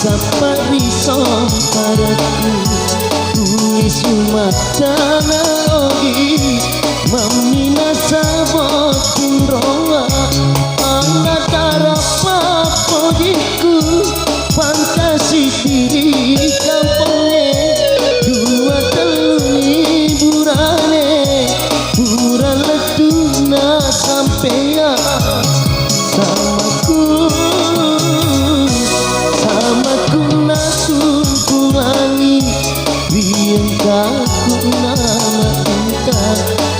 Sapa iso padaku kuis umatana ogi mamina sabotin roa anak darapa pojiku fantasi diri kampungnya dua telu liburane pura letuna sampean samaku nasun kulangi biar kaku nama engkau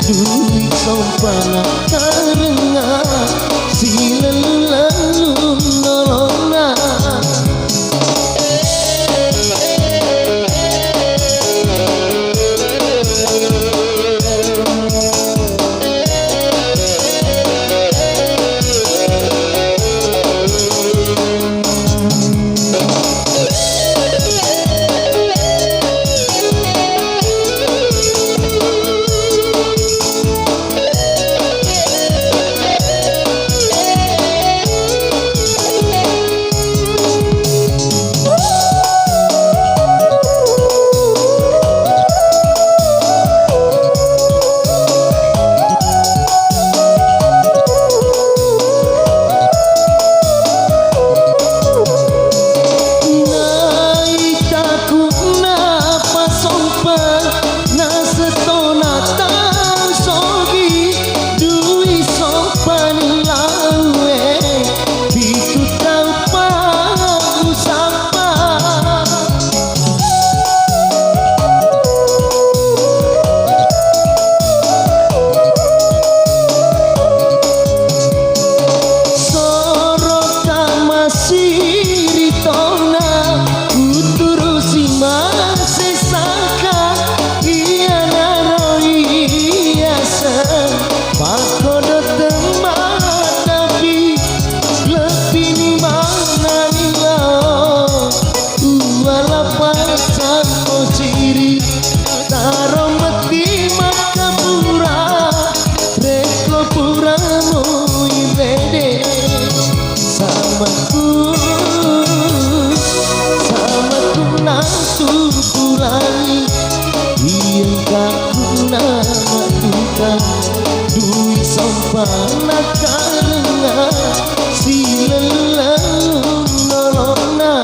duit sompana karena si lalu nolona samaku langsung pulangi biar kaku nama duka duit sompana karena si lalu nolona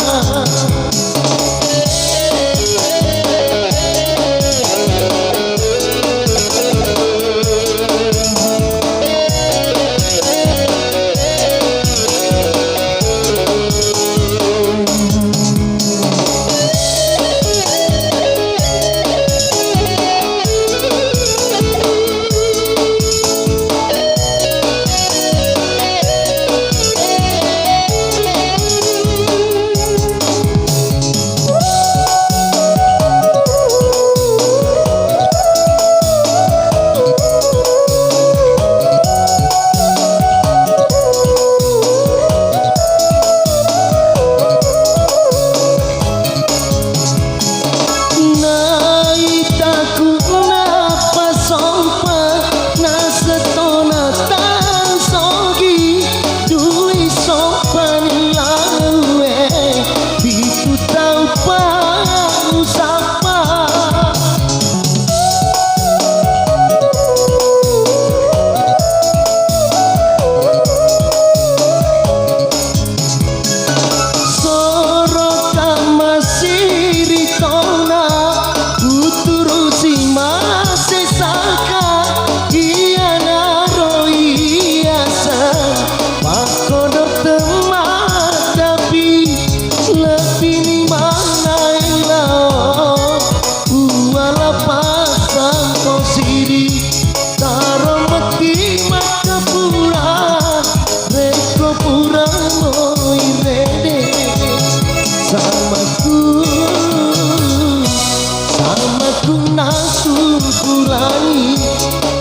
samaku nasun pulangi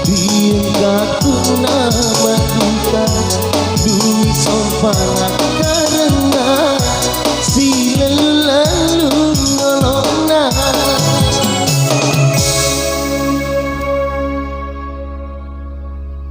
biar kaku nama duka duit sompana